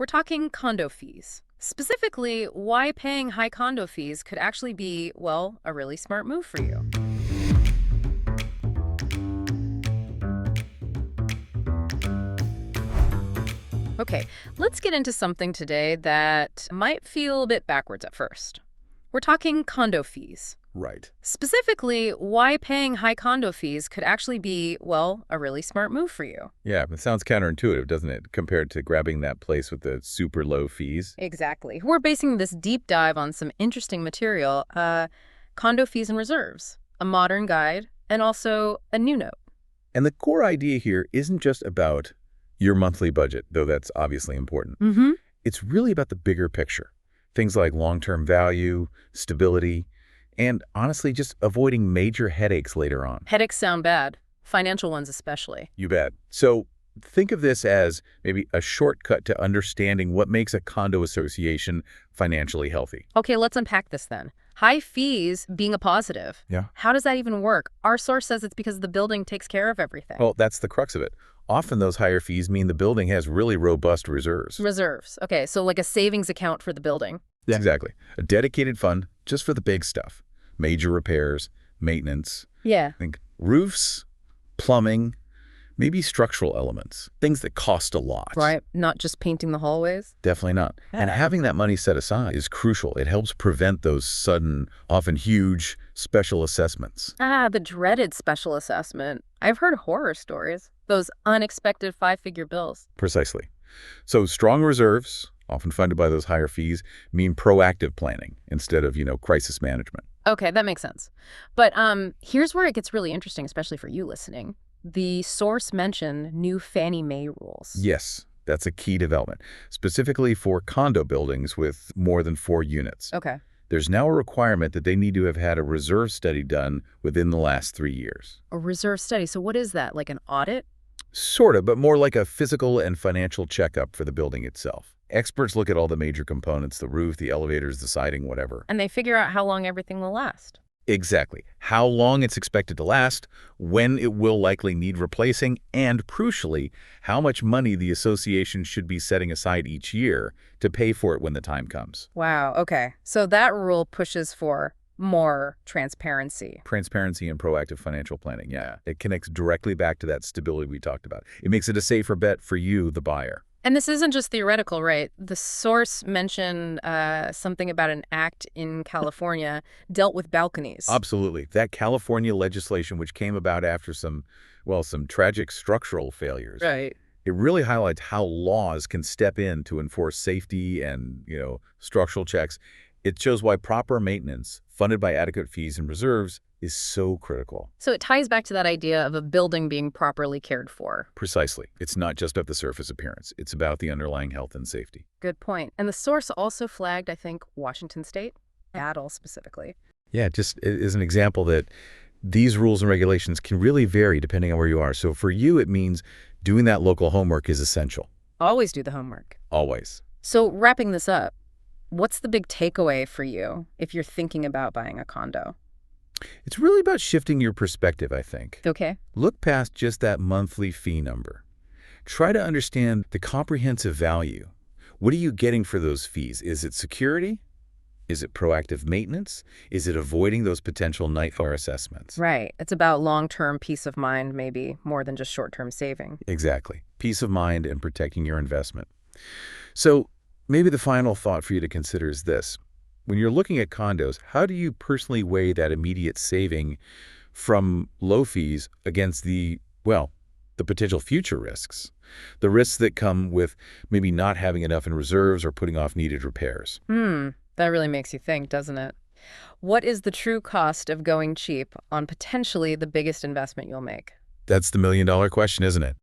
We're talking condo fees. Specifically, why paying high condo fees could actually be, well, a really smart move for you. Okay, let's get into something today that might feel a bit backwards at first. We're talking condo fees. Right. Specifically, why paying high condo fees could actually be, well, a really smart move for you. Yeah, it sounds counterintuitive, doesn't it, compared to grabbing that place with the super low fees? Exactly. We're basing this deep dive on some interesting material, condo fees and reserves, a modern guide, and also a new note. And the core idea here isn't just about your monthly budget, though that's obviously important. Mm-hmm. It's really about the bigger picture. Things like long-term value, stability, and honestly, just avoiding major headaches later on. Headaches sound bad, financial ones especially. You bet. So think of this as maybe a shortcut to understanding what makes a condo association financially healthy. Okay, let's unpack this then. High fees being a positive. Yeah. How does that even work? Our source says it's because the building takes care of everything. Well, that's the crux of it. Often those higher fees mean the building has really robust reserves. Reserves. Okay, so like a savings account for the building. Yeah. Exactly. A dedicated fund just for the big stuff. Major repairs, maintenance. Yeah. Think roofs, plumbing, maybe structural elements. Things that cost a lot. Right, not just painting the hallways. Definitely not. And having that money set aside is crucial. It helps prevent those sudden, often huge, special assessments. Ah, the dreaded special assessment. I've heard horror stories. Those unexpected five-figure bills. Precisely. So strong reserves, often funded by those higher fees, mean proactive planning instead of, crisis management. Okay, that makes sense. But here's where it gets really interesting, especially for you listening. The source mentioned new Fannie Mae rules. Yes, that's a key development, specifically for condo buildings with more than 4 units. Okay. There's now a requirement that they need to have had a reserve study done within the last 3 years. A reserve study. So what is that, like an audit? Sort of, but more like a physical and financial checkup for the building itself. Experts look at all the major components, the roof, the elevators, the siding, whatever. And they figure out how long everything will last. Exactly. How long it's expected to last, when it will likely need replacing, and crucially, how much money the association should be setting aside each year to pay for it when the time comes. Wow, okay. So that rule pushes for more transparency. Transparency and proactive financial planning, yeah. It connects directly back to that stability we talked about. It makes it a safer bet for you, the buyer. And this isn't just theoretical, right? The source mentioned something about an act in California dealt with balconies. Absolutely. That California legislation, which came about after some tragic structural failures. Right. It really highlights how laws can step in to enforce safety and, structural checks. It shows why proper maintenance, funded by adequate fees and reserves, is so critical. So it ties back to that idea of a building being properly cared for. Precisely. It's not just about the surface appearance. It's about the underlying health and safety. Good point. And the source also flagged, I think, Washington State, Seattle specifically. Yeah, just as an example that these rules and regulations can really vary depending on where you are. So for you, it means doing that local homework is essential. Always do the homework. Always. So wrapping this up, what's the big takeaway for you if you're thinking about buying a condo? It's really about shifting your perspective, I think. Okay. Look past just that monthly fee number. Try to understand the comprehensive value. What are you getting for those fees? Is it security? Is it proactive maintenance? Is it avoiding those potential nightmare assessments? Right. It's about long-term peace of mind, maybe, more than just short-term saving. Exactly. Peace of mind and protecting your investment. So maybe the final thought for you to consider is this. When you're looking at condos, how do you personally weigh that immediate saving from low fees against the potential future risks? The risks that come with maybe not having enough in reserves or putting off needed repairs. That really makes you think, doesn't it? What is the true cost of going cheap on potentially the biggest investment you'll make? That's the million-dollar question, isn't it?